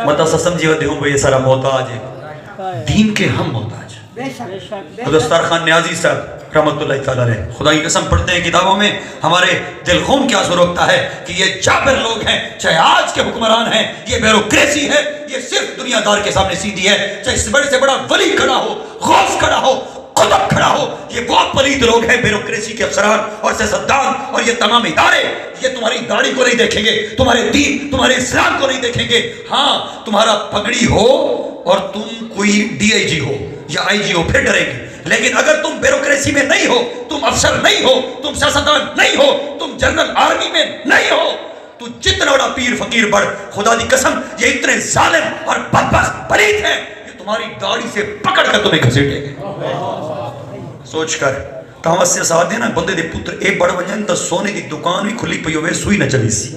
متا سمجھی ودے ہوں یہ سارا محتاج ہے دین کے ہم محتاج دستار خان نیازی صاحب رحمت اللہ تعالیٰ رہے خدا کی قسم پڑھتے ہیں کتابوں میں ہمارے دل خون کیا سو روکتا ہے کہ یہ جابر لوگ ہیں چاہے آج کے حکمران ہیں یہ بیوروکریسی ہے یہ صرف دنیا دار کے سامنے سیدھی ہے چاہے اس بڑے سے بڑا ولی کھڑا ہو غوث کھڑا ہو قطب کھڑا ہو یہ بہت پلید لوگ ہیں بیوروکریسی کے افسران اور سیاستدان اور یہ تمام ادارے یہ تمہاری داڑھی کو نہیں دیکھیں گے تمہارے دین تمہارے اسلام کو نہیں دیکھیں گے ہاں تمہارا پگڑی ہو اور تم کوئی ڈی آئی جی ہو یا آئی جی ہو پھر ڈرے گی لیکن اگر تم بیوروکریسی میں نہیں ہو تم افسر نہیں ہو تم سیاستدان نہیں ہو تم جنرل آرمی میں نہیں ہو تو جتنا بڑا پیر فقیر بڑھ خدا دی قسم یہ اتنے ظالم اور بدبخت پلید ہیں یہ تمہاری داڑھی سے پکڑ کر تمہیں گھسیٹیں گے سوچ کر کہاں سے ساتھ دینا بندے دے پتر ایک بڑھ وجن تو سونے دی دکان بھی کھلی پئی ہوئے سوئی نہ چلی سی